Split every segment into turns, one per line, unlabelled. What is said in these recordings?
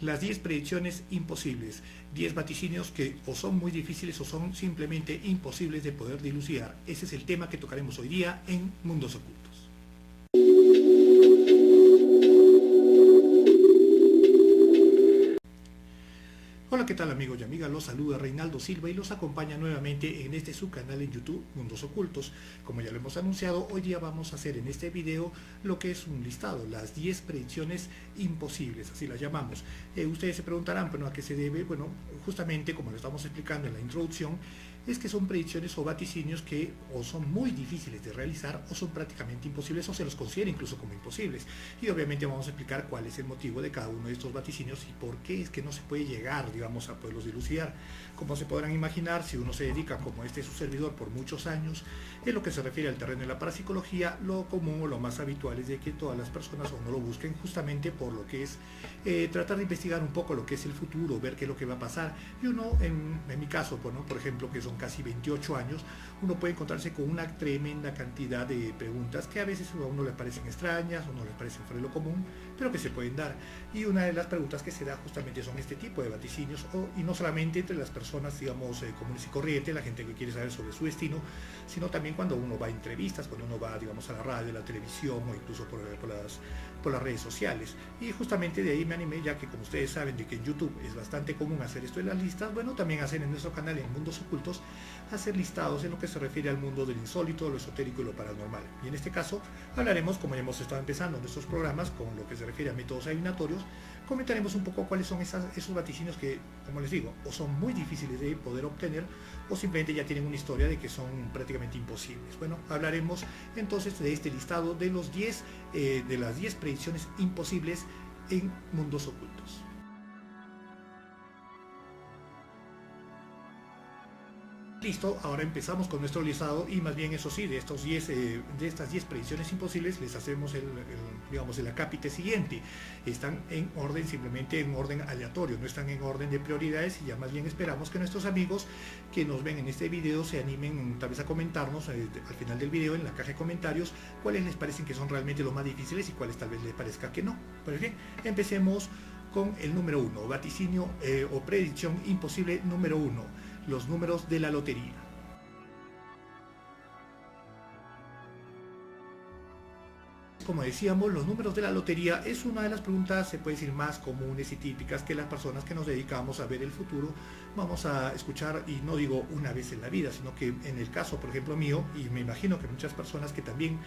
Las 10 predicciones imposibles, 10 vaticinios que o son muy difíciles o son simplemente imposibles de poder dilucidar. Ese es el tema que tocaremos hoy día en Mundos Ocultos. Hola, ¿qué tal amigos y amigas? Los saluda Reinaldo Silva y los acompaña nuevamente en este subcanal en YouTube, Mundos Ocultos. Como ya lo hemos anunciado, hoy día vamos a hacer en este video lo que es un listado, las 10 predicciones imposibles, así las llamamos. Ustedes se preguntarán, ¿pero a qué se debe? Bueno, justamente como lo estamos explicando en la introducción, es que son predicciones o vaticinios que o son muy difíciles de realizar o son prácticamente imposibles o se los considera incluso como imposibles. Y obviamente vamos a explicar cuál es el motivo de cada uno de estos vaticinios y por qué es que no se puede llegar, digamos, a poderlos dilucidar. Como se podrán imaginar, si uno se dedica, como este su servidor, por muchos años, en lo que se refiere al terreno de la parapsicología, lo común o lo más habitual es de que todas las personas o no lo busquen justamente por lo que es tratar de investigar un poco lo que es el futuro, ver qué es lo que va a pasar. Y uno, en mi caso, bueno, por ejemplo, que son casi 28 años, uno puede encontrarse con una tremenda cantidad de preguntas que a veces a uno le parecen extrañas, a uno le parecen fuera de lo común, pero que se pueden dar. Y una de las preguntas que se da justamente son este tipo de vaticinios, y no solamente entre las personas, digamos, comunes y corrientes, la gente que quiere saber sobre su destino, sino también cuando uno va a entrevistas, cuando uno va, digamos, a la radio, a la televisión o incluso por las redes sociales. Y justamente de ahí me animé, ya que como ustedes saben de que en YouTube es bastante común hacer esto en las listas, bueno, también hacer en nuestro canal en Mundos Ocultos, hacer listados en lo que se refiere al mundo del insólito, lo esotérico y lo paranormal. Y en este caso hablaremos, como ya hemos estado empezando nuestros programas, con lo que se refiere a métodos adivinatorios, comentaremos un poco cuáles son esos vaticinios que, como les digo, o son muy difíciles de poder obtener o simplemente ya tienen una historia de que son prácticamente imposibles. Bueno, hablaremos entonces de este listado de de las 10 predicciones imposibles en Mundos Ocultos. Listo, ahora empezamos con nuestro listado y más bien eso sí, de estas 10 predicciones imposibles les hacemos digamos, el acápite siguiente. Están en orden, simplemente en orden aleatorio, no están en orden de prioridades y ya más bien esperamos que nuestros amigos que nos ven en este video se animen tal vez a comentarnos al final del video en la caja de comentarios cuáles les parecen que son realmente los más difíciles y cuáles tal vez les parezca que no. Pues bien, empecemos con el número 1, vaticinio o predicción imposible número 1. Los números de la lotería. Como decíamos, los números de la lotería es una de las preguntas, se puede decir, más comunes y típicas que las personas que nos dedicamos a ver el futuro vamos a escuchar, y no digo una vez en la vida, sino que en el caso, por ejemplo, mío, y me imagino que muchas personas que también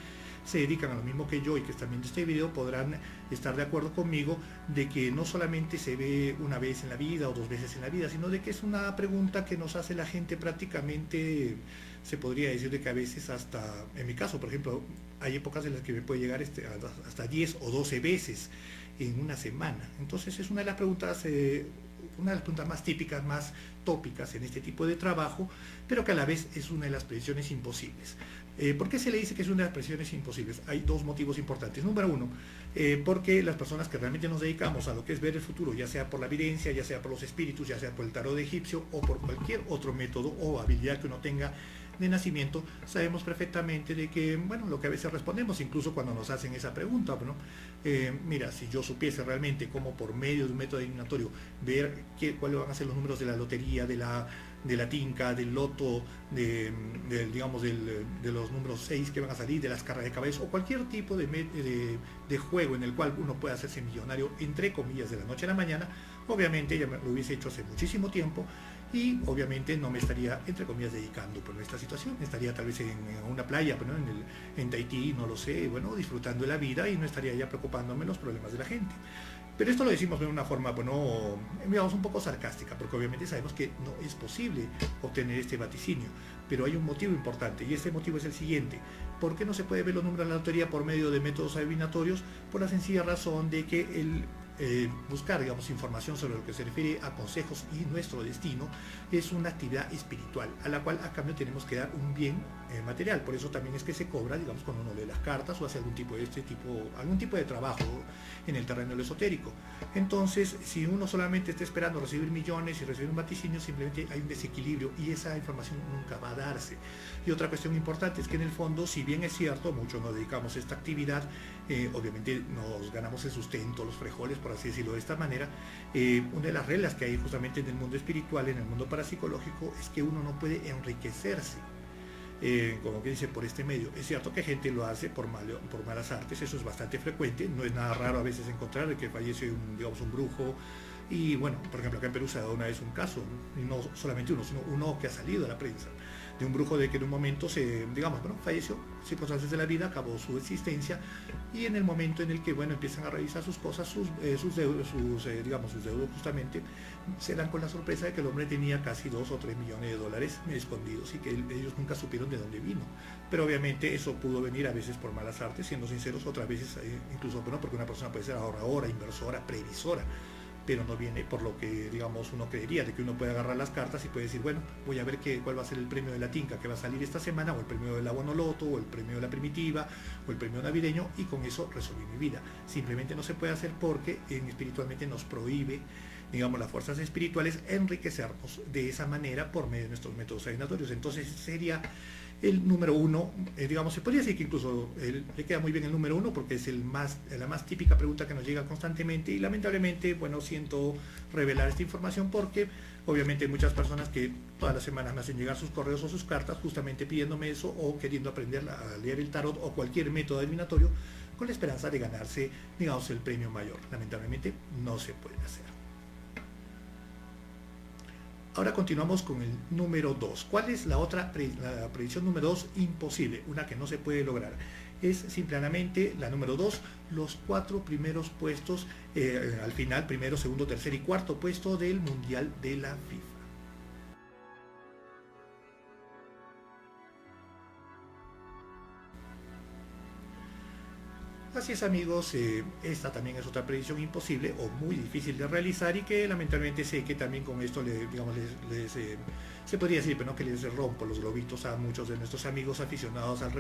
se dedican a lo mismo que yo y que están viendo este video podrán estar de acuerdo conmigo de que no solamente se ve una vez en la vida o dos veces en la vida, sino de que es una pregunta que nos hace la gente prácticamente, se podría decir de que a veces hasta, en mi caso, por ejemplo, hay épocas en las que me puede llegar hasta 10 o 12 veces en una semana. Entonces es una de las preguntas más típicas, más tópicas en este tipo de trabajo, pero que a la vez es una de las predicciones imposibles. ¿Por qué se le dice que es una de las predicciones imposibles? Hay dos motivos importantes. Número uno, porque las personas que realmente nos dedicamos a lo que es ver el futuro, ya sea por la evidencia, ya sea por los espíritus, ya sea por el tarot egipcio o por cualquier otro método o habilidad que uno tenga de nacimiento, sabemos perfectamente de que, bueno, lo que a veces respondemos, incluso cuando nos hacen esa pregunta, ¿no? Mira, si yo supiese realmente cómo por medio de un método adivinatorio ver cuáles van a ser los números de la lotería, de la tinca, del loto, digamos, de los números 6 que van a salir, de las carreras de caballos o cualquier tipo de juego en el cual uno pueda hacerse millonario, entre comillas, de la noche a la mañana, obviamente ya lo hubiese hecho hace muchísimo tiempo y obviamente no me estaría, entre comillas, dedicando por esta situación. Estaría tal vez en una playa, bueno, en Tahití, no lo sé, bueno, disfrutando de la vida y no estaría ya preocupándome los problemas de la gente. Pero esto lo decimos de una forma, bueno, digamos, un poco sarcástica, porque obviamente sabemos que no es posible obtener este vaticinio. Pero hay un motivo importante, y este motivo es el siguiente. ¿Por qué no se puede ver los números de la lotería por medio de métodos adivinatorios? Por la sencilla razón de que buscar, digamos, información sobre lo que se refiere a consejos y nuestro destino es una actividad espiritual, a la cual a cambio tenemos que dar un bien material. Por eso también es que se cobra, digamos, cuando uno lee las cartas o hace algún tipo de trabajo en el terreno de lo esotérico. Entonces, si uno solamente está esperando recibir millones y recibir un vaticinio, simplemente hay un desequilibrio y esa información nunca va a darse. Y otra cuestión importante es que en el fondo, si bien es cierto, muchos nos dedicamos a esta actividad, obviamente nos ganamos el sustento, los frijoles, por así decirlo de esta manera, una de las reglas que hay justamente en el mundo espiritual, en el mundo parapsicológico, es que uno no puede enriquecerse, como que dice, por este medio. Es cierto que gente lo hace por malas artes, eso es bastante frecuente, no es nada raro a veces encontrar de que fallece un brujo. Y bueno, por ejemplo, acá en Perú se ha dado una vez un caso, y no solamente uno, sino uno que ha salido a la prensa, de un brujo de que en un momento falleció, circunstancias de la vida, acabó su existencia, y en el momento en el que, empiezan a revisar sus cosas, sus deudos justamente, se dan con la sorpresa de que el hombre tenía casi 2 o 3 millones de dólares escondidos y que ellos nunca supieron de dónde vino. Pero obviamente eso pudo venir a veces por malas artes, siendo sinceros, otras veces incluso, porque una persona puede ser ahorradora, inversora, previsora, pero no viene por lo que, uno creería, de que uno puede agarrar las cartas y puede decir, bueno, voy a ver cuál va a ser el premio de la tinca que va a salir esta semana, o el premio del abono loto, o el premio de la primitiva, o el premio navideño, y con eso resolví mi vida. Simplemente no se puede hacer porque espiritualmente nos prohíbe, las fuerzas espirituales, enriquecernos de esa manera por medio de nuestros métodos adivinatorios. Entonces sería el número 1, se podría decir que incluso le queda muy bien el número 1 porque es la más típica pregunta que nos llega constantemente, y lamentablemente, siento revelar esta información porque obviamente hay muchas personas que todas las semanas me hacen llegar sus correos o sus cartas justamente pidiéndome eso, o queriendo aprender a leer el tarot o cualquier método adivinatorio con la esperanza de ganarse, el premio mayor. Lamentablemente no se puede hacer. Ahora continuamos con el número 2. ¿Cuál es la predicción número 2 imposible? Una que no se puede lograr. Es simplemente la número 2, los 4 primeros puestos, al final, primero, segundo, tercer y cuarto puesto del Mundial de la FIFA. Así es, amigos, esta también es otra predicción imposible o muy difícil de realizar, y que lamentablemente sé que también con esto se podría decir, pero no, que les rompo los globitos a muchos de nuestros amigos aficionados al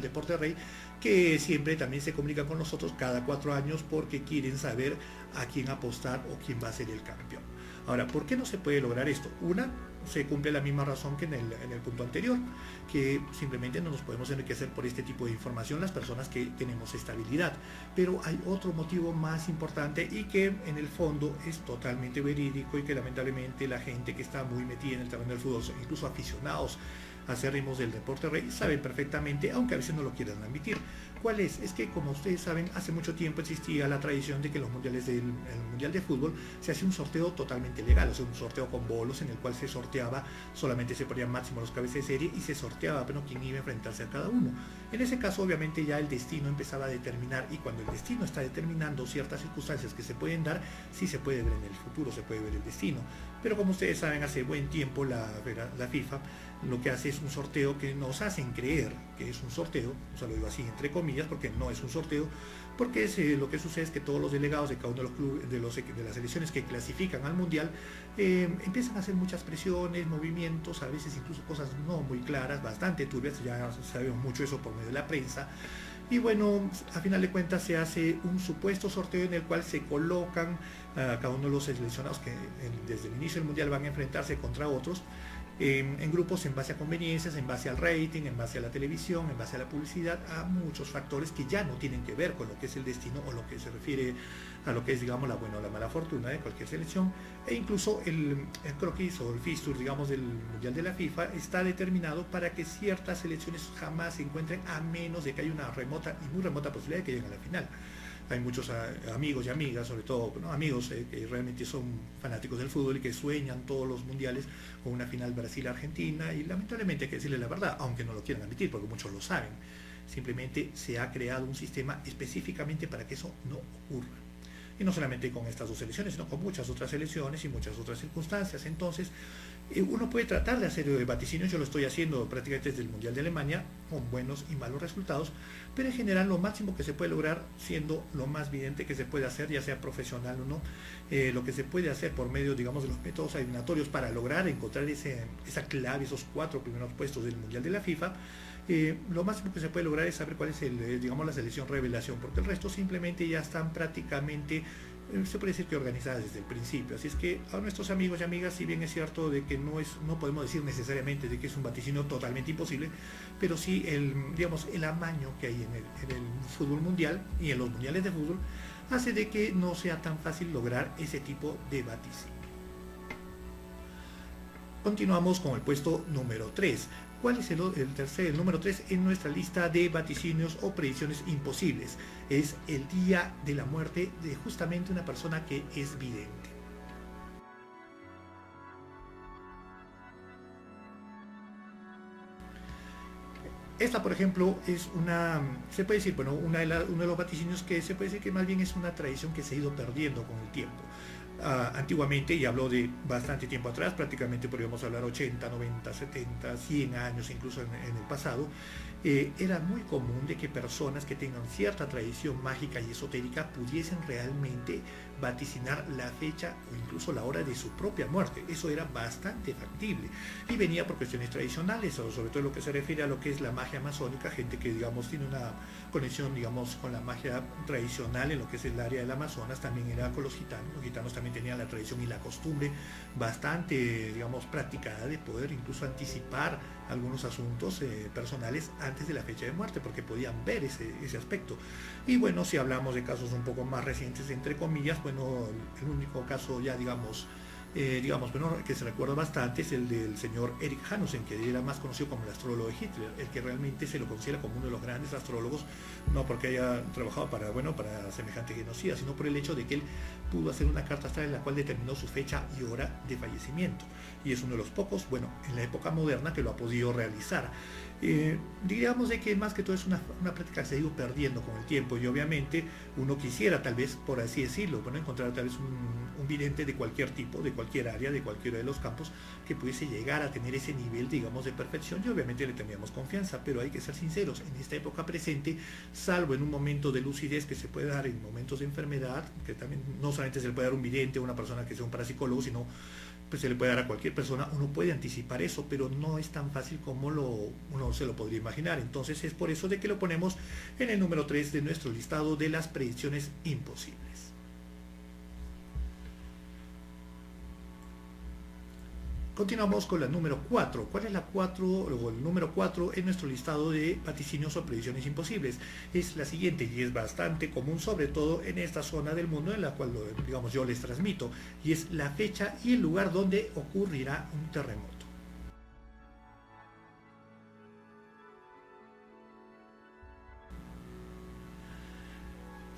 deporte rey, que siempre también se comunican con nosotros cada 4 años porque quieren saber a quién apostar o quién va a ser el campeón. Ahora, ¿por qué no se puede lograr esto? Una, se cumple la misma razón que en el punto anterior, que simplemente no nos podemos enriquecer por este tipo de información las personas que tenemos estabilidad. Pero hay otro motivo más importante, y que en el fondo es totalmente verídico, y que lamentablemente la gente que está muy metida en el terreno del fútbol, incluso aficionados acérrimos del deporte rey, saben perfectamente, aunque a veces no lo quieran admitir. ¿Cuál es? Es que, como ustedes saben, hace mucho tiempo existía la tradición de que los mundiales el mundial de fútbol se hacía un sorteo totalmente legal, o sea, un sorteo con bolos en el cual se sorteaba, solamente se ponían máximo los cabezas de serie y se sorteaba, pero quién iba a enfrentarse a cada uno. En ese caso, obviamente, ya el destino empezaba a determinar, y cuando el destino está determinando ciertas circunstancias que se pueden dar, sí se puede ver en el futuro, se puede ver el destino. Pero como ustedes saben, hace buen tiempo la FIFA lo que hace es un sorteo que nos hacen creer que es un sorteo, o sea, lo digo así entre comillas porque no es un sorteo, porque lo que sucede es que todos los delegados de cada uno de los clubes, de las selecciones que clasifican al mundial, empiezan a hacer muchas presiones, movimientos, a veces incluso cosas no muy claras, bastante turbias, ya sabemos mucho eso por medio de la prensa. Y bueno, a final de cuentas se hace un supuesto sorteo en el cual se colocan cada uno de los seleccionados que desde el inicio del mundial van a enfrentarse contra otros, en grupos en base a conveniencias, en base al rating, en base a la televisión, en base a la publicidad, a muchos factores que ya no tienen que ver con lo que es el destino o lo que se refiere a lo que es, la buena o la mala fortuna de cualquier selección. E incluso el croquis o el fixture, del Mundial de la FIFA está determinado para que ciertas selecciones jamás se encuentren, a menos de que haya una remota y muy remota posibilidad de que lleguen a la final. Hay muchos amigos y amigas, sobre todo amigos que realmente son fanáticos del fútbol y que sueñan todos los mundiales con una final Brasil-Argentina, y lamentablemente hay que decirle la verdad, aunque no lo quieran admitir porque muchos lo saben, simplemente se ha creado un sistema específicamente para que eso no ocurra. Y no solamente con estas dos selecciones, sino con muchas otras selecciones y muchas otras circunstancias. Entonces, uno puede tratar de hacer vaticinios, yo lo estoy haciendo prácticamente desde el Mundial de Alemania, con buenos y malos resultados, pero en general lo máximo que se puede lograr, siendo lo más evidente que se puede hacer, ya sea profesional o no, lo que se puede hacer por medio, de los métodos adivinatorios para lograr encontrar esa clave, esos 4 primeros puestos del Mundial de la FIFA, lo máximo que se puede lograr es saber cuál es la selección revelación, porque el resto simplemente ya están prácticamente, se puede decir que organizadas desde el principio. Así es que a nuestros amigos y amigas, si bien es cierto de que no podemos decir necesariamente de que es un vaticinio totalmente imposible, pero sí el amaño que hay en el fútbol mundial y en los mundiales de fútbol, hace de que no sea tan fácil lograr ese tipo de vaticinio. Continuamos con el puesto número 3. ¿Cuál es el número 3 en nuestra lista de vaticinios o predicciones imposibles? Es el día de la muerte de justamente una persona que es vidente. Esta, por ejemplo, es se puede decir, bueno, uno de los vaticinios que se puede decir que más bien es una tradición que se ha ido perdiendo con el tiempo. Antiguamente, y hablo de bastante tiempo atrás, prácticamente podríamos hablar 80, 90, 70, 100 años incluso en el pasado, era muy común de que personas que tengan cierta tradición mágica y esotérica pudiesen realmente vaticinar la fecha o incluso la hora de su propia muerte. Eso era bastante factible y venía por cuestiones tradicionales, o sobre todo lo que se refiere a lo que es la magia masónica, gente que digamos tiene una conexión digamos con la magia tradicional en lo que es el área del Amazonas, también era con los gitanos también tenían la tradición y la costumbre bastante digamos practicada de poder incluso anticipar algunos asuntos personales antes de la fecha de muerte, porque podían ver ese aspecto. Y bueno, si hablamos de casos un poco más recientes, entre comillas, bueno, el único caso ya bueno, que se recuerda bastante es el del señor Eric Hanussen, que era más conocido como el astrólogo de Hitler, el que realmente se lo considera como uno de los grandes astrólogos, no porque haya trabajado para semejante genocida, sino por el hecho de que él pudo hacer una carta astral en la cual determinó su fecha y hora de fallecimiento, y es uno de los pocos, bueno, en la época moderna que lo ha podido realizar. Digamos de que más que todo es una práctica que se ha ido perdiendo con el tiempo, y obviamente uno quisiera tal vez, por así decirlo, bueno, encontrar tal vez un vidente de cualquier tipo, de cualquier área, de cualquiera de los campos, que pudiese llegar a tener ese nivel, digamos, de perfección, y obviamente le teníamos confianza, pero hay que ser sinceros, en esta época presente, salvo en un momento de lucidez que se puede dar en momentos de enfermedad, que también no solamente se le puede dar a un vidente o una persona que sea un parapsicólogo, sino pues se le puede dar a cualquier persona, uno puede anticipar eso, pero no es tan fácil como uno se lo podría imaginar. Entonces es por eso de que lo ponemos en el número 3 de nuestro listado de las predicciones imposibles. Continuamos con la número 4. ¿Cuál es la 4 o el número 4 en nuestro listado de vaticinios o predicciones imposibles? Es la siguiente y es bastante común, sobre todo en esta zona del mundo en la cual digamos, yo les transmito, y es la fecha y el lugar donde ocurrirá un terremoto.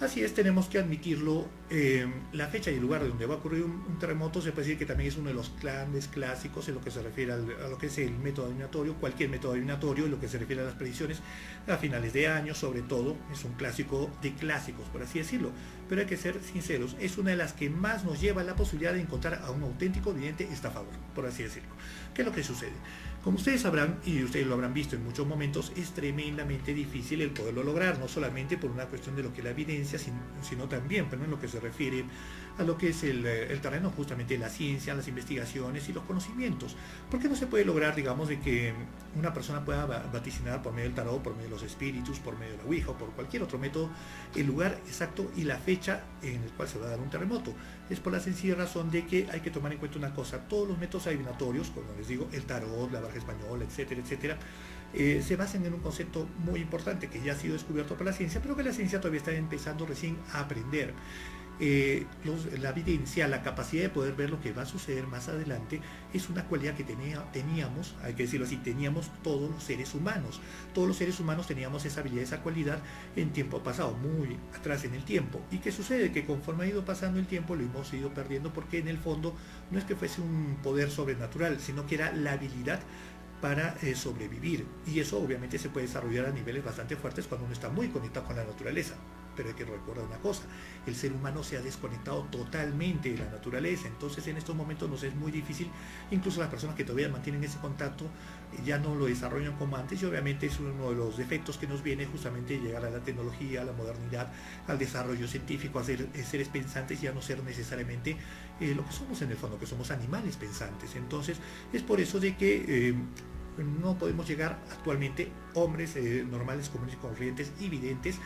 Así es, tenemos que admitirlo, la fecha y el lugar donde va a ocurrir un terremoto se puede decir que también es uno de los grandes clásicos en lo que se refiere a lo que es el método adivinatorio, cualquier método adivinatorio en lo que se refiere a las predicciones a finales de año, sobre todo, es un clásico de clásicos, por así decirlo, pero hay que ser sinceros, es una de las que más nos lleva a la posibilidad de encontrar a un auténtico vidente estafador, por así decirlo. ¿Qué es lo que sucede? Como ustedes sabrán, y ustedes lo habrán visto en muchos momentos, es tremendamente difícil el poderlo lograr, no solamente por una cuestión de lo que es la evidencia, sino también pero en lo que se refiere a lo que es el terreno justamente de la ciencia, las investigaciones y los conocimientos. ¿Por qué no se puede lograr, digamos, de que una persona pueda vaticinar por medio del tarot, por medio de los espíritus, por medio de la ouija o por cualquier otro método, el lugar exacto y la fecha en el cual se va a dar un terremoto? Es por la sencilla razón de que hay que tomar en cuenta una cosa: todos los métodos adivinatorios, como les digo, el tarot, la baraja española, etcétera, etcétera, se basan en un concepto muy importante que ya ha sido descubierto por la ciencia, pero que la ciencia todavía está empezando recién a aprender. La evidencia, la capacidad de poder ver lo que va a suceder más adelante es una cualidad que teníamos, hay que decirlo así, teníamos todos los seres humanos. Todos los seres humanos teníamos esa habilidad, esa cualidad en tiempo pasado, muy atrás en el tiempo. ¿Y qué sucede? Que conforme ha ido pasando el tiempo lo hemos ido perdiendo, porque en el fondo no es que fuese un poder sobrenatural, sino que era la habilidad para sobrevivir, y eso obviamente se puede desarrollar a niveles bastante fuertes cuando uno está muy conectado con la naturaleza. Pero hay que recordar una cosa: el ser humano se ha desconectado totalmente de la naturaleza, entonces en estos momentos nos es muy difícil, incluso las personas que todavía mantienen ese contacto ya no lo desarrollan como antes, y obviamente es uno de los defectos que nos viene justamente llegar a la tecnología, a la modernidad, al desarrollo científico, a ser seres pensantes y a no ser necesariamente lo que somos en el fondo, que somos animales pensantes. Entonces es por eso de que no podemos llegar actualmente, hombres normales, comunes y corrientes y videntes,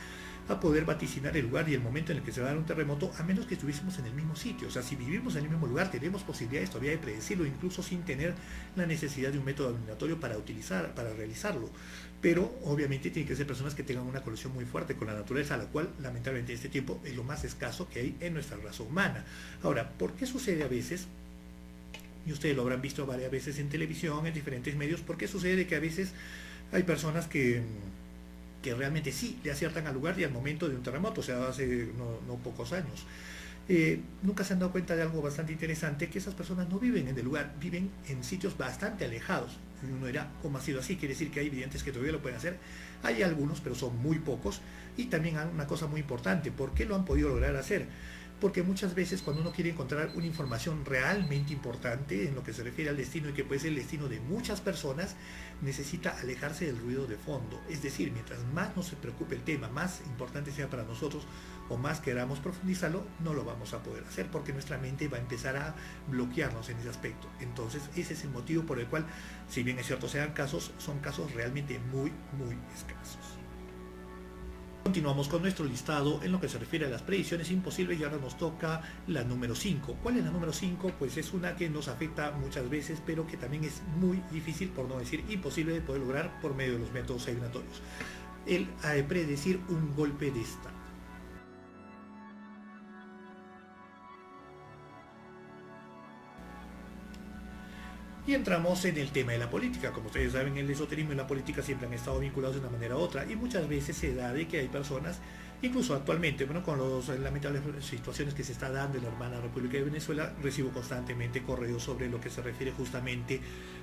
a poder vaticinar el lugar y el momento en el que se va a dar un terremoto, a menos que estuviésemos en el mismo sitio. O sea, si vivimos en el mismo lugar, tenemos posibilidades todavía de predecirlo, incluso sin tener la necesidad de un método adivinatorio para realizarlo. Pero obviamente tienen que ser personas que tengan una conexión muy fuerte con la naturaleza, a la cual lamentablemente este tiempo es lo más escaso que hay en nuestra raza humana. Ahora, ¿por qué sucede a veces? Y ustedes lo habrán visto varias veces en televisión, en diferentes medios. ¿Por qué sucede que a veces hay personas que realmente sí le aciertan al lugar y al momento de un terremoto, o sea, hace no pocos años? Nunca se han dado cuenta de algo bastante interesante, que esas personas no viven en el lugar, viven en sitios bastante alejados. Y uno dirá, ¿cómo ha sido así? Quiere decir que hay videntes que todavía lo pueden hacer. Hay algunos, pero son muy pocos. Y también hay una cosa muy importante, ¿por qué lo han podido lograr hacer? Porque muchas veces cuando uno quiere encontrar una información realmente importante en lo que se refiere al destino, y que puede ser el destino de muchas personas, necesita alejarse del ruido de fondo. Es decir, mientras más nos preocupe el tema, más importante sea para nosotros, o más queramos profundizarlo, no lo vamos a poder hacer, porque nuestra mente va a empezar a bloquearnos en ese aspecto. Entonces ese es el motivo por el cual, si bien es cierto sean casos, son casos realmente muy escasos. Continuamos con nuestro listado en lo que se refiere a las predicciones imposibles, y ahora nos toca la número 5. ¿Cuál es la número 5? Pues es una que nos afecta muchas veces, pero que también es muy difícil, por no decir imposible, de poder lograr por medio de los métodos adivinatorios. El predecir un golpe de estado. Y entramos en el tema de la política. Como ustedes saben, el esoterismo y la política siempre han estado vinculados de una manera u otra, y muchas veces se da de que hay personas, incluso actualmente, bueno, con las lamentables situaciones que se está dando en la hermana República de Venezuela, recibo constantemente correos sobre lo que se refiere justamente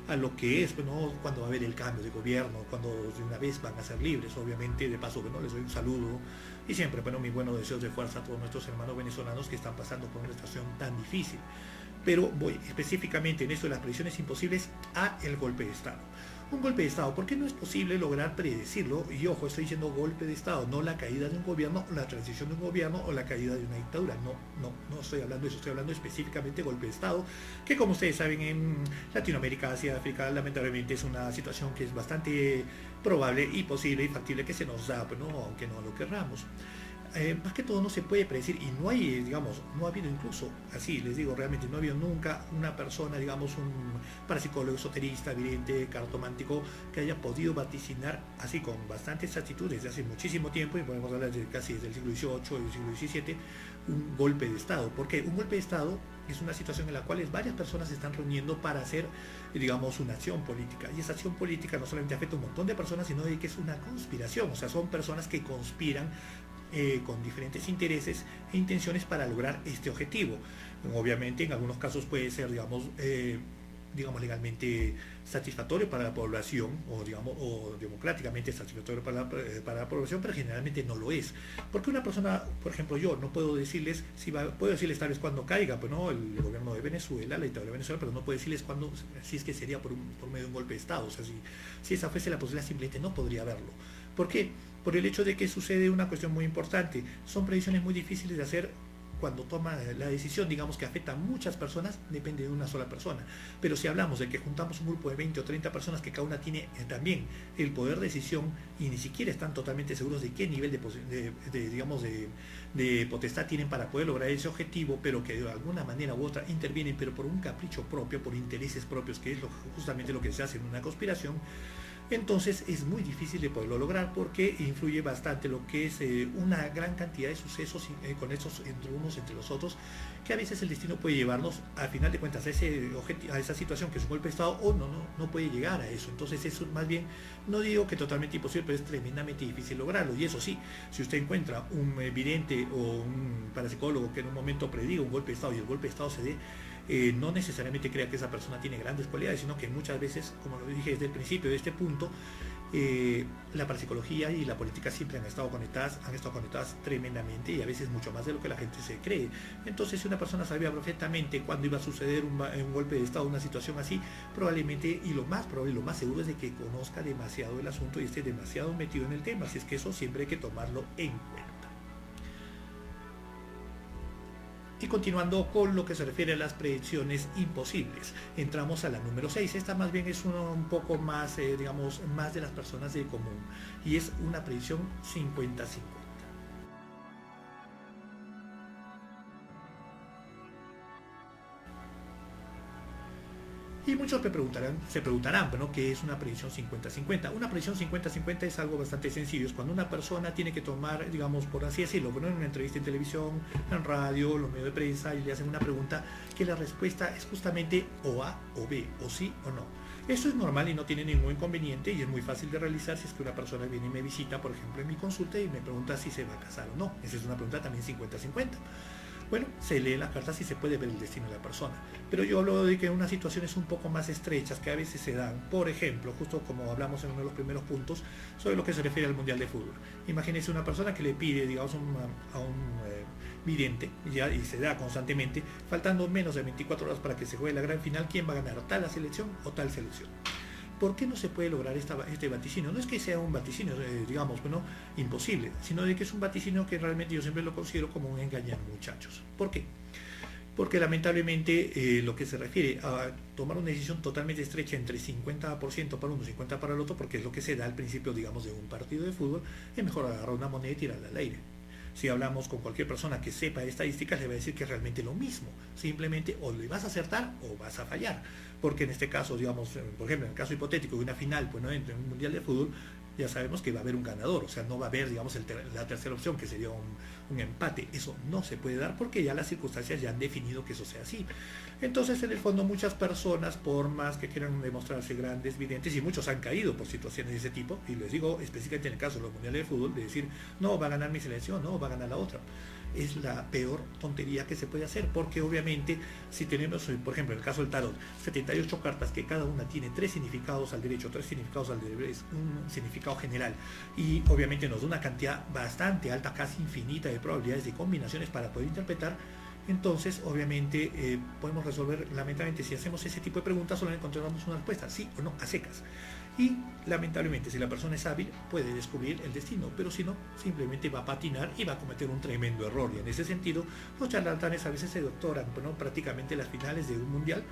a lo que es, bueno, cuando va a haber el cambio de gobierno, cuando de una vez van a ser libres. Obviamente, de paso, bueno, les doy un saludo y siempre, bueno, mis buenos deseos de fuerza a todos nuestros hermanos venezolanos que están pasando por una situación tan difícil. Pero voy específicamente en esto de las predicciones imposibles a el golpe de Estado. Un golpe de Estado, ¿por qué no es posible lograr predecirlo? Y ojo, estoy diciendo golpe de Estado, no la caída de un gobierno, la transición de un gobierno o la caída de una dictadura. No estoy hablando de eso, estoy hablando específicamente de golpe de Estado, que como ustedes saben en Latinoamérica, Asia, África, lamentablemente es una situación que es bastante probable y posible y factible que se nos da, bueno, aunque no lo querramos. Más que todo no se puede predecir, y no hay, digamos, no ha habido incluso, así les digo, realmente no ha habido nunca una persona, digamos, un parapsicólogo, esoterista, vidente, cartomántico, que haya podido vaticinar así con bastantes exactitud desde hace muchísimo tiempo, y podemos hablar de casi desde el siglo XVIII, el siglo XVII, un golpe de Estado. ¿Por qué? Un golpe de Estado es una situación en la cual varias personas se están reuniendo para hacer, digamos, una acción política, y esa acción política no solamente afecta a un montón de personas, sino que es una conspiración, o sea, son personas que conspiran con diferentes intereses e intenciones para lograr este objetivo. Obviamente en algunos casos puede ser, digamos, legalmente satisfactorio para la población, o democráticamente satisfactorio para la población, pero generalmente no lo es. Porque una persona, por ejemplo, yo no puedo decirles, puedo decirles tal vez cuando caiga, pues no, el gobierno de Venezuela, la dictadura de Venezuela, pero no puedo decirles cuándo, si es que sería por medio de un golpe de Estado. O sea, si esa fuese la posibilidad, simplemente no podría verlo. ¿Por qué? Por el hecho de que sucede una cuestión muy importante. Son predicciones muy difíciles de hacer cuando toma la decisión, digamos, que afecta a muchas personas, depende de una sola persona. Pero si hablamos de que juntamos un grupo de 20 o 30 personas que cada una tiene también el poder de decisión, y ni siquiera están totalmente seguros de qué nivel de potestad tienen para poder lograr ese objetivo, pero que de alguna manera u otra intervienen, pero por un capricho propio, por intereses propios, que es justamente lo que se hace en una conspiración, entonces es muy difícil de poderlo lograr, porque influye bastante lo que es una gran cantidad de sucesos conexos entre los otros, que a veces el destino puede llevarnos, al final de cuentas, a esa situación que es un golpe de Estado, o no puede llegar a eso. Entonces eso más bien, no digo que totalmente imposible, pero es tremendamente difícil lograrlo. Y eso sí, si usted encuentra un vidente o un parapsicólogo que en un momento prediga un golpe de Estado y el golpe de Estado se dé, no necesariamente crea que esa persona tiene grandes cualidades, sino que muchas veces, como lo dije desde el principio de este punto, la parapsicología y la política siempre han estado conectadas tremendamente, y a veces mucho más de lo que la gente se cree. Entonces, si una persona sabía perfectamente cuándo iba a suceder un golpe de Estado, una situación así, probablemente, y lo más probable, lo más seguro es de que conozca demasiado el asunto y esté demasiado metido en el tema. Así es que eso siempre hay que tomarlo en cuenta. Y continuando con lo que se refiere a las predicciones imposibles, entramos a la número 6. Esta más bien es un poco más, más de las personas de común, y es una predicción 50-50. Y muchos se preguntarán, bueno, ¿qué es una predicción 50-50? Una predicción 50-50 es algo bastante sencillo, es cuando una persona tiene que tomar, digamos, por así decirlo, bueno, en una entrevista en televisión, en radio, los medios de prensa, y le hacen una pregunta que la respuesta es justamente o A o B, o sí o no. Esto es normal y no tiene ningún inconveniente y es muy fácil de realizar si es que una persona viene y me visita, por ejemplo, en mi consulta y me pregunta si se va a casar o no. Esa es una pregunta también 50-50. Bueno, se lee las cartas y se puede ver el destino de la persona. Pero yo hablo de que en unas situaciones un poco más estrechas que a veces se dan, por ejemplo, justo como hablamos en uno de los primeros puntos, sobre lo que se refiere al Mundial de Fútbol. Imagínense una persona que le pide, digamos, a un vidente, ya, y se da constantemente, faltando menos de 24 horas para que se juegue la gran final, quién va a ganar, tal la selección o tal selección. ¿Por qué no se puede lograr este vaticinio? No es que sea un vaticinio, digamos, bueno, imposible, sino de que es un vaticinio que realmente yo siempre lo considero como un engañar muchachos. ¿Por qué? Porque lamentablemente lo que se refiere a tomar una decisión totalmente estrecha entre 50% para uno y 50% para el otro, porque es lo que se da al principio, digamos, de un partido de fútbol, es mejor agarrar una moneda y tirarla al aire. Si hablamos con cualquier persona que sepa estadísticas, le va a decir que es realmente lo mismo. Simplemente o le vas a acertar o vas a fallar. Porque en este caso, digamos, por ejemplo, en el caso hipotético de una final, pues, ¿no?, entre un mundial de fútbol, ya sabemos que va a haber un ganador. O sea, no va a haber, digamos, la tercera opción, que sería un empate. Eso no se puede dar porque ya las circunstancias ya han definido que eso sea así. Entonces, en el fondo, muchas personas, por más que quieran demostrarse grandes videntes, y muchos han caído por situaciones de ese tipo, y les digo específicamente en el caso de los mundiales de fútbol, de decir, no, va a ganar mi selección, no, va a ganar la otra. Es la peor tontería que se puede hacer, porque obviamente si tenemos, por ejemplo, en el caso del tarot, 78 cartas que cada una tiene 3 significados al derecho, 3 significados al revés, un significado general, y obviamente nos da una cantidad bastante alta, casi infinita de probabilidades de combinaciones para poder interpretar. Entonces, obviamente, podemos resolver, lamentablemente, si hacemos ese tipo de preguntas, solo encontramos una respuesta, sí o no, a secas. Y, lamentablemente, si la persona es hábil, puede descubrir el destino, pero si no, simplemente va a patinar y va a cometer un tremendo error. Y en ese sentido, los charlatanes a veces se doctoran, bueno, prácticamente las finales de un mundial,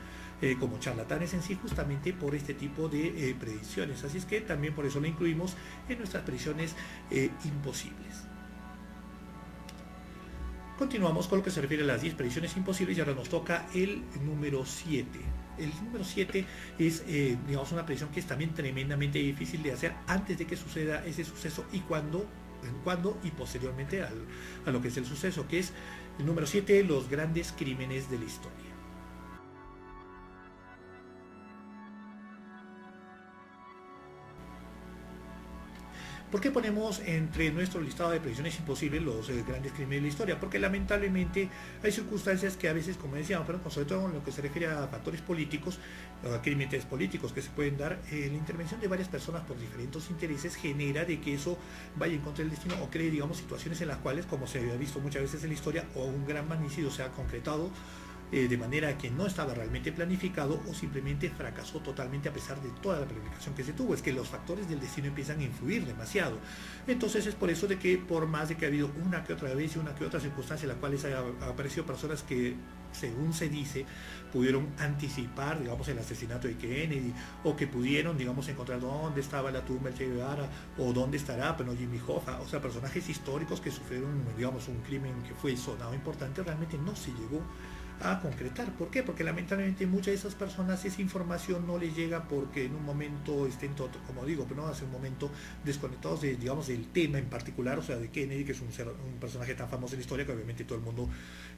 como charlatanes en sí, justamente por este tipo de predicciones. Así es que también por eso lo incluimos en nuestras predicciones imposibles. Continuamos con lo que se refiere a las 10 predicciones imposibles y ahora nos toca el número 7. El número 7 es, digamos, una predicción que es también tremendamente difícil de hacer antes de que suceda ese suceso y cuando y posteriormente a lo que es el suceso, que es el número 7, los grandes crímenes de la historia. ¿Por qué ponemos entre nuestro listado de predicciones imposibles los grandes crímenes de la historia? Porque lamentablemente hay circunstancias que a veces, como decíamos, pero sobre todo en lo que se refiere a factores políticos, a crímenes políticos que se pueden dar, la intervención de varias personas por diferentes intereses genera de que eso vaya en contra del destino o cree, digamos, situaciones en las cuales, como se ha visto muchas veces en la historia, o un gran magnicidio se ha concretado de manera que no estaba realmente planificado o simplemente fracasó totalmente a pesar de toda la planificación que se tuvo. Es que los factores del destino empiezan a influir demasiado. Entonces es por eso de que por más de que ha habido una que otra vez y una que otra circunstancia en la cual han aparecido personas que, según se dice, pudieron anticipar, digamos, el asesinato de Kennedy, o que pudieron, digamos, encontrar dónde estaba la tumba del Che Guevara, o dónde estará, pero Jimmy Hoffa, o sea, personajes históricos que sufrieron, digamos, un crimen que fue sonado importante, realmente no se llegó a concretar. ¿Por qué? Porque lamentablemente muchas de esas personas esa información no les llega porque en un momento estén, como digo, pero no hace un momento desconectados de, digamos, del tema en particular, o sea, de Kennedy, que es un personaje tan famoso en la historia que obviamente todo el mundo,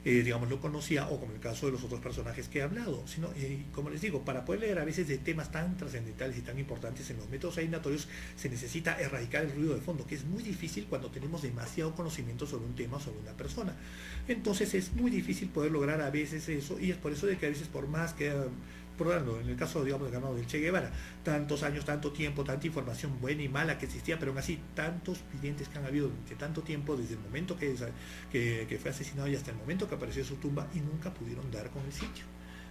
digamos, lo conocía, o como el caso de los otros personajes que he hablado, sino, como les digo, para poder leer a veces de temas tan trascendentales y tan importantes en los métodos adivinatorios se necesita erradicar el ruido de fondo, que es muy difícil cuando tenemos demasiado conocimiento sobre un tema, sobre una persona. Entonces es muy difícil poder lograr a veces eso, y es por eso de que a veces, por más que, por ejemplo, en el caso, digamos, del Che Guevara, tantos años, tanto tiempo, tanta información buena y mala que existía, pero aún así tantos videntes que han habido durante tanto tiempo, desde el momento que fue asesinado y hasta el momento que apareció su tumba, y nunca pudieron dar con el sitio.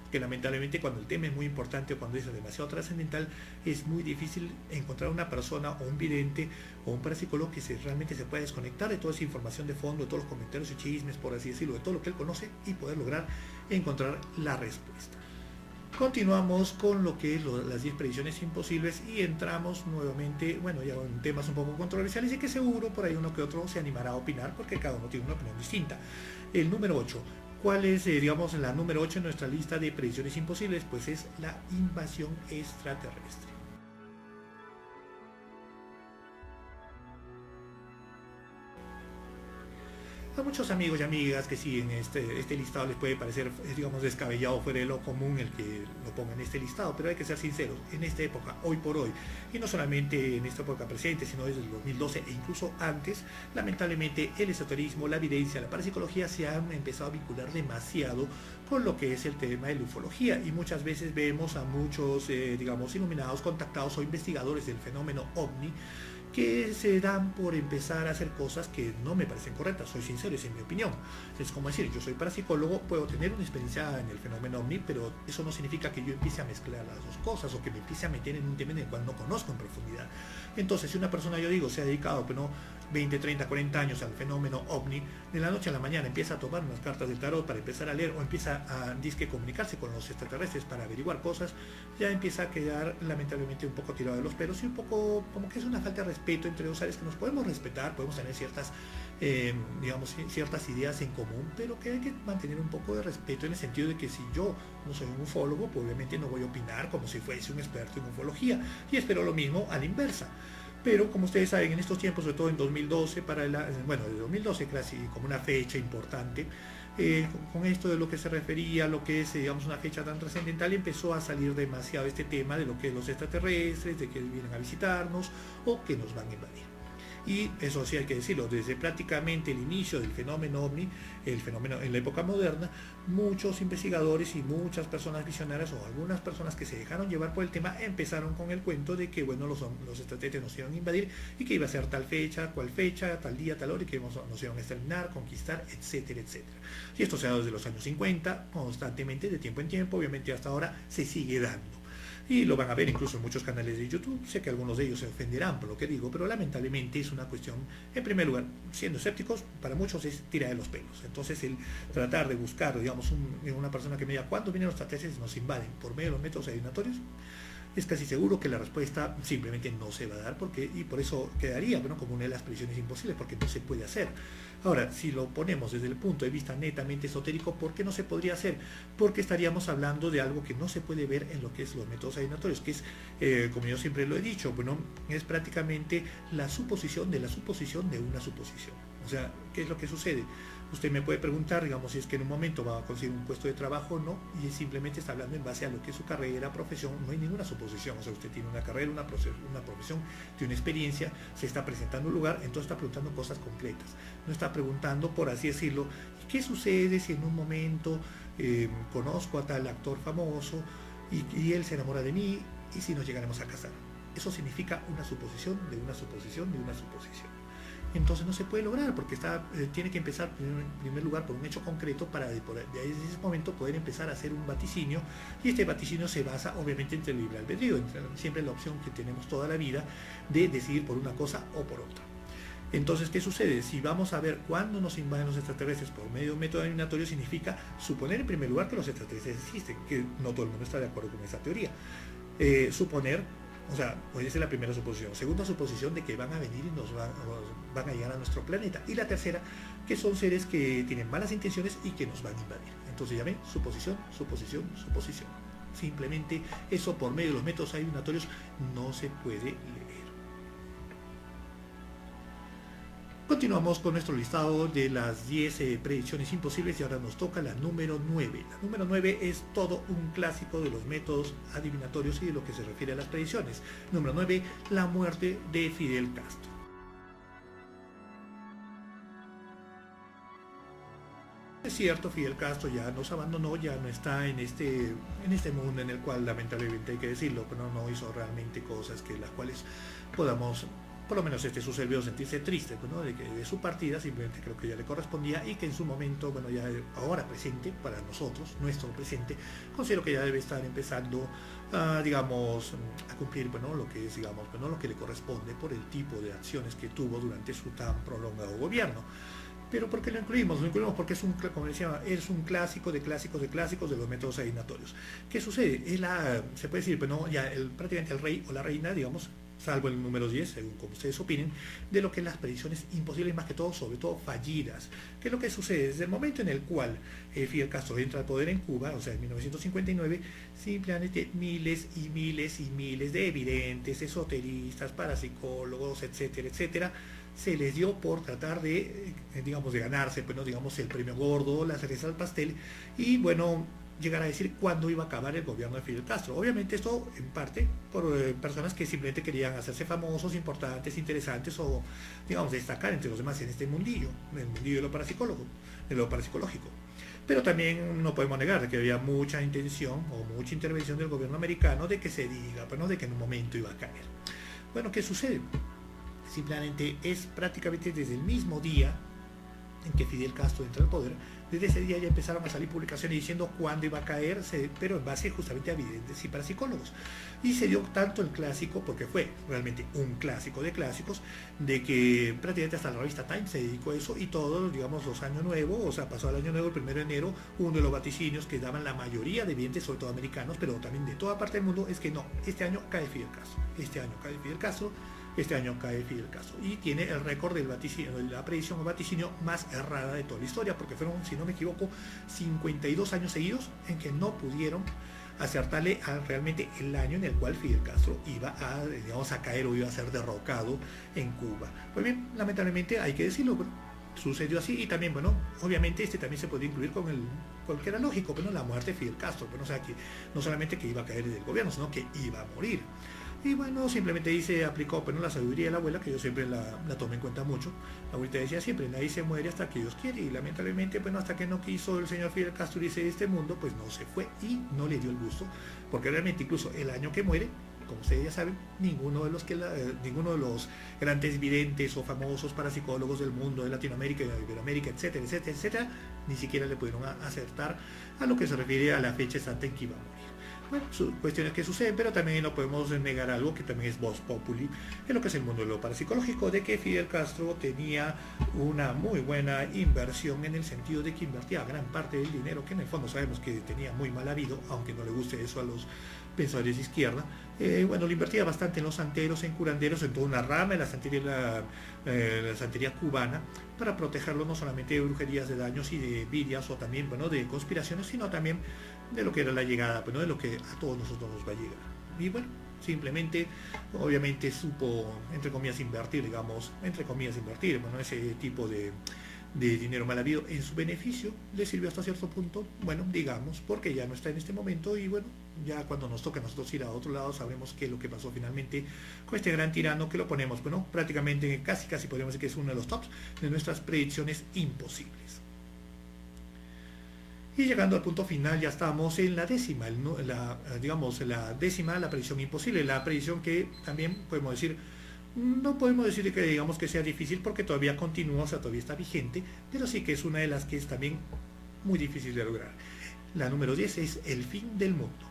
Que lamentablemente cuando el tema es muy importante o cuando es demasiado trascendental, es muy difícil encontrar una persona o un vidente o un parapsicólogo que realmente se pueda desconectar de toda esa información de fondo, de todos los comentarios y chismes, por así decirlo, de todo lo que él conoce, y poder lograr encontrar la respuesta. Continuamos con lo que es las 10 predicciones imposibles y entramos nuevamente, bueno, ya en temas un poco controversiales y que seguro por ahí uno que otro se animará a opinar porque cada uno tiene una opinión distinta. El número 8. ¿Cuál es, digamos, la número 8 en nuestra lista de predicciones imposibles? Pues es la invasión extraterrestre. A muchos amigos y amigas que siguen este listado les puede parecer, digamos, descabellado, fuera de lo común el que lo ponga en este listado, pero hay que ser sinceros, en esta época, hoy por hoy, y no solamente en esta época presente, sino desde el 2012 e incluso antes, lamentablemente el esoterismo, la evidencia, la parapsicología se han empezado a vincular demasiado con lo que es el tema de la ufología, y muchas veces vemos a muchos, digamos, iluminados, contactados o investigadores del fenómeno OVNI, que se dan por empezar a hacer cosas que no me parecen correctas, soy sincero, es en mi opinión. Es como decir, yo soy parapsicólogo, puedo tener una experiencia en el fenómeno OVNI, pero eso no significa que yo empiece a mezclar las dos cosas o que me empiece a meter en un tema en el cual no conozco en profundidad. Entonces, si una persona, yo digo, se ha dedicado, pero no 20, 30, 40 años al fenómeno OVNI, de la noche a la mañana empieza a tomar unas cartas del tarot para empezar a leer o empieza a comunicarse con los extraterrestres para averiguar cosas, ya empieza a quedar lamentablemente un poco tirado de los pelos y un poco como que es una falta de respeto entre dos áreas que nos podemos respetar, podemos tener ciertas, digamos, ciertas ideas en común, pero que hay que mantener un poco de respeto en el sentido de que si yo no soy un ufólogo, pues obviamente no voy a opinar como si fuese un experto en ufología, y espero lo mismo a la inversa. Pero como ustedes saben, en estos tiempos, sobre todo en 2012, bueno, de 2012 casi como una fecha importante, con esto de lo que se refería a lo que es, digamos, una fecha tan trascendental, empezó a salir demasiado este tema de lo que es los extraterrestres, de que vienen a visitarnos o que nos van a invadir. Y eso sí hay que decirlo, desde prácticamente el inicio del fenómeno OVNI, el fenómeno en la época moderna, muchos investigadores y muchas personas visionarias o algunas personas que se dejaron llevar por el tema empezaron con el cuento de que, bueno, los extraterrestres nos iban a invadir y que iba a ser tal fecha, cual fecha, tal día, tal hora, y que nos iban a exterminar, conquistar, etcétera, etcétera. Y esto se ha dado desde los años 50, constantemente, de tiempo en tiempo, obviamente hasta ahora se sigue dando. Y lo van a ver incluso en muchos canales de YouTube. Sé que algunos de ellos se ofenderán por lo que digo, pero lamentablemente es una cuestión, en primer lugar, siendo escépticos, para muchos es tira de los pelos. Entonces el tratar de buscar, digamos, una persona que me diga, ¿cuándo vienen los extraterrestres y nos invaden? ¿Por medio de los métodos adivinatorios? Es casi seguro que la respuesta simplemente no se va a dar, y por eso quedaría, bueno, como una de las predicciones imposibles, porque no se puede hacer. Ahora, si lo ponemos desde el punto de vista netamente esotérico, ¿por qué no se podría hacer? Porque estaríamos hablando de algo que no se puede ver en lo que es los métodos adivinatorios, que es, como yo siempre lo he dicho, bueno, es prácticamente la suposición de una suposición. O sea, ¿qué es lo que sucede? Usted me puede preguntar, digamos, si es que en un momento va a conseguir un puesto de trabajo o no, y simplemente está hablando en base a lo que es su carrera, profesión, no hay ninguna suposición. O sea, usted tiene una carrera, una profesión, tiene una experiencia, se está presentando un lugar, entonces está preguntando cosas concretas. No está preguntando, por así decirlo, ¿qué sucede si en un momento conozco a tal actor famoso y él se enamora de mí y si nos llegaremos a casar? Eso significa una suposición de una suposición de una suposición. Entonces no se puede lograr porque tiene que empezar en primer lugar por un hecho concreto para de ese momento poder empezar a hacer un vaticinio, y este vaticinio se basa obviamente entre el libre albedrío, siempre la opción que tenemos toda la vida de decidir por una cosa o por otra. Entonces, ¿qué sucede? Si vamos a ver cuándo nos invaden los extraterrestres por medio de un método adivinatorio, significa suponer en primer lugar que los extraterrestres existen, que no todo el mundo está de acuerdo con esa teoría. O sea, esa es la primera suposición. Segunda suposición de que van a venir y nos van a llegar a nuestro planeta. Y la tercera, que son seres que tienen malas intenciones y que nos van a invadir. Entonces ya ven, suposición, suposición, suposición. Simplemente eso por medio de los métodos adivinatorios no se puede leer. Continuamos con nuestro listado de las 10 predicciones imposibles y ahora nos toca la número 9. La número 9 es todo un clásico de los métodos adivinatorios y de lo que se refiere a las predicciones. Número 9, la muerte de Fidel Castro. Es cierto, Fidel Castro ya nos abandonó, ya no está en este mundo en el cual lamentablemente hay que decirlo, pero no hizo realmente cosas que las cuales podamos, por lo menos su servidor, sentirse triste, ¿no? de su partida. Simplemente creo que ya le correspondía y que en su momento, bueno, ya ahora presente, para nosotros, nuestro presente, considero que ya debe estar empezando digamos, a cumplir, bueno, lo que es, digamos, bueno, lo que le corresponde por el tipo de acciones que tuvo durante su tan prolongado gobierno. Pero ¿por qué lo incluimos? Lo incluimos porque es como decía, es un clásico de clásicos de clásicos de los métodos adivinatorios. ¿Qué sucede? Se puede decir, bueno, ya prácticamente el rey o la reina, digamos, salvo el número 10, según como ustedes opinen, de lo que las predicciones imposibles, más que todo, sobre todo fallidas. ¿Qué es lo que sucede? Desde el momento en el cual Fidel Castro entra al poder en Cuba, o sea, en 1959, simplemente miles y miles y miles de evidentes, esoteristas, parapsicólogos, etcétera, etcétera, se les dio por tratar de, digamos, de ganarse, pues, ¿no? Digamos, el premio gordo, la cereza al pastel, y bueno, llegar a decir cuándo iba a acabar el gobierno de Fidel Castro. Obviamente esto en parte por personas que simplemente querían hacerse famosos, importantes, interesantes o, digamos, destacar entre los demás en este mundillo, en el mundillo de lo parapsicológico. Pero también no podemos negar que había mucha intención o mucha intervención del gobierno americano de que se diga, pues, ¿no? De que en un momento iba a caer. Bueno, ¿qué sucede? Simplemente es prácticamente desde el mismo día en que Fidel Castro entra al poder, desde ese día ya empezaron a salir publicaciones diciendo cuándo iba a caer, pero en base justamente a evidentes y parapsicólogos. Y se dio tanto el clásico, porque fue realmente un clásico de clásicos, de que prácticamente hasta la revista Time se dedicó a eso, y todos, digamos, los años nuevos, o sea, pasó el año nuevo, el 1 de enero, uno de los vaticinios que daban la mayoría de evidentes, sobre todo americanos, pero también de toda parte del mundo, es que no, este año cae Fidel Castro, este año cae Fidel Castro, este año cae Fidel Castro, y tiene el récord del vaticinio, de la predicción o vaticinio más errada de toda la historia, porque fueron, si no me equivoco, 52 años seguidos en que no pudieron acertarle a realmente el año en el cual Fidel Castro iba a, digamos, a caer o iba a ser derrocado en Cuba. Pues bien, lamentablemente hay que decirlo, bueno, sucedió así, y también, bueno, obviamente también se puede incluir con que era lógico, bueno, la muerte de Fidel Castro, bueno, o sea, que no solamente que iba a caer del gobierno, sino que iba a morir. Y bueno, simplemente ahí se aplicó, pero la sabiduría de la abuela, que yo siempre la tomé en cuenta mucho. La abuelita decía siempre, nadie se muere hasta que Dios quiere, y lamentablemente, bueno, hasta que no quiso el señor Fidel Castro irse de este mundo, pues no se fue y no le dio el gusto, porque realmente incluso el año que muere, como ustedes ya saben, ninguno de los grandes videntes o famosos parapsicólogos del mundo, de Latinoamérica, de Iberoamérica, etcétera, etcétera, etcétera, ni siquiera le pudieron acertar a lo que se refiere a la fecha exacta en que iba a morir. Bueno, cuestiones que suceden, pero también no podemos negar algo que también es vox populi en lo que es el mundo de lo parapsicológico, de que Fidel Castro tenía una muy buena inversión, en el sentido de que invertía gran parte del dinero, que en el fondo sabemos que tenía muy mal habido, aunque no le guste eso a los pensadores de izquierda. Bueno, lo invertía bastante en los santeros, en curanderos, en toda una rama de la santería cubana, para protegerlo no solamente de brujerías, de daños y de envidias, o también, bueno, de conspiraciones, sino también de lo que era la llegada, bueno, de lo que a todos nosotros nos va a llegar. Y bueno, simplemente, obviamente supo, entre comillas, invertir, bueno, ese tipo de dinero mal habido en su beneficio. Le sirvió hasta cierto punto, bueno, digamos, porque ya no está en este momento, y bueno, ya cuando nos toca a nosotros ir a otro lado, sabremos qué es lo que pasó finalmente con este gran tirano, que lo ponemos, bueno, prácticamente casi podríamos decir que es uno de los tops de nuestras predicciones imposibles. Y llegando al punto final, ya estamos en la décima, la predicción imposible, la predicción que también podemos decir, no podemos decir que digamos que sea difícil, porque todavía continúa, o sea, todavía está vigente, pero sí que es una de las que es también muy difícil de lograr. La número 10 es el fin del mundo.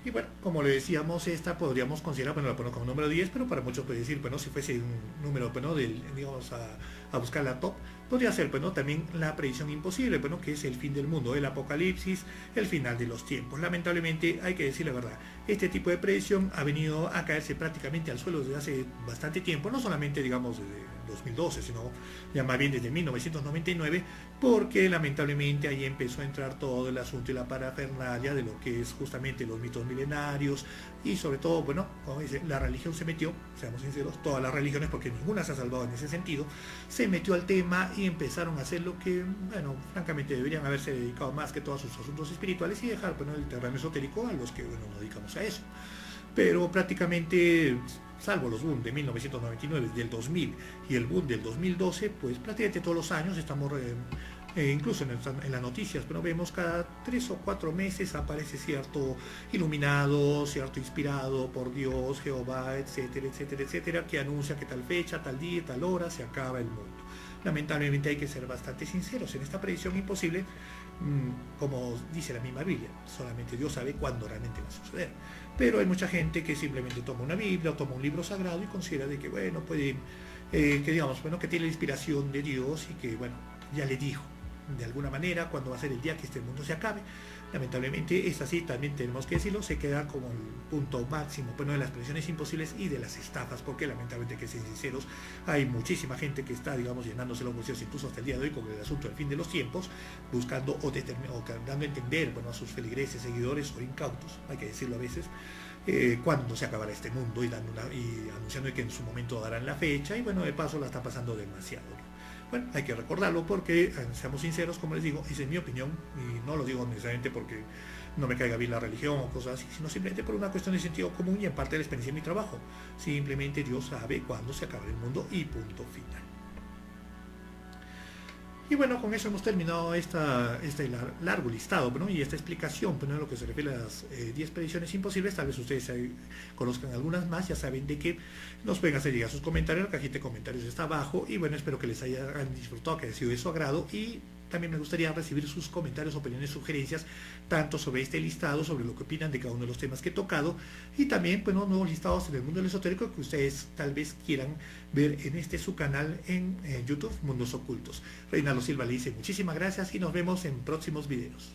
Y bueno, como le decíamos, esta podríamos considerar, bueno, la ponemos como número 10, pero para muchos puede decir, bueno, si fuese un número, bueno, digamos, a buscar la top, podría ser, bueno, también la predicción imposible, bueno, que es el fin del mundo, el apocalipsis, el final de los tiempos. Lamentablemente, hay que decir la verdad, este tipo de predicción ha venido a caerse prácticamente al suelo desde hace bastante tiempo, no solamente, digamos, desde 2012, sino ya más bien desde 1999, porque lamentablemente ahí empezó a entrar todo el asunto y la parafernalia de lo que es justamente los mitos milenarios, y sobre todo, bueno, como dice, la religión se metió, seamos sinceros, todas las religiones, porque ninguna se ha salvado en ese sentido, se metió al tema y empezaron a hacer lo que, bueno, francamente deberían haberse dedicado más que todos sus asuntos espirituales, y dejar, bueno, el terreno esotérico a los que, bueno, nos dedicamos a eso. Pero prácticamente, salvo los boom de 1999, del 2000 y el boom del 2012, pues prácticamente todos los años estamos, incluso en las noticias, pero vemos cada 3 o 4 meses aparece cierto iluminado, cierto inspirado por Dios, Jehová, etcétera, etcétera, etcétera, que anuncia que tal fecha, tal día, tal hora se acaba el mundo. Lamentablemente hay que ser bastante sinceros en esta predicción imposible. Como dice la misma Biblia, solamente Dios sabe cuándo realmente va a suceder. Pero hay mucha gente que simplemente toma una Biblia o toma un libro sagrado y considera de que, bueno, puede, que digamos, bueno, que tiene la inspiración de Dios, y que, bueno, ya le dijo, de alguna manera cuándo va a ser el día que este mundo se acabe. Lamentablemente es así, también tenemos que decirlo, se queda como el punto máximo de las presiones imposibles y de las estafas, porque lamentablemente, que ser sinceros, hay muchísima gente que está, digamos, llenándose los bolsillos incluso hasta el día de hoy con el asunto del fin de los tiempos, buscando o dando a entender, a sus feligreses, seguidores o incautos, hay que decirlo a veces, cuándo se acabará este mundo, y anunciando que en su momento darán la fecha, y bueno, de paso la está pasando demasiado, ¿no? Bueno, hay que recordarlo porque, seamos sinceros, como les digo, esa es mi opinión, y no lo digo necesariamente porque no me caiga bien la religión o cosas así, sino simplemente por una cuestión de sentido común y en parte de la experiencia de mi trabajo. Simplemente Dios sabe cuándo se acaba el mundo y punto final. Y bueno, con eso hemos terminado este largo listado, ¿no? Y esta explicación, ¿no?, en lo que se refiere a las 10 predicciones imposibles. Tal vez ustedes conozcan algunas más, ya saben de que nos pueden hacer llegar sus comentarios, la cajita de comentarios está abajo, y bueno, espero que les hayan disfrutado, que haya sido de su agrado, y también me gustaría recibir sus comentarios, opiniones, sugerencias, tanto sobre este listado, sobre lo que opinan de cada uno de los temas que he tocado, y también, bueno, nuevos listados en el mundo del esotérico que ustedes tal vez quieran ver en su canal en YouTube, Mundos Ocultos. Reinaldo Silva le dice muchísimas gracias y nos vemos en próximos videos.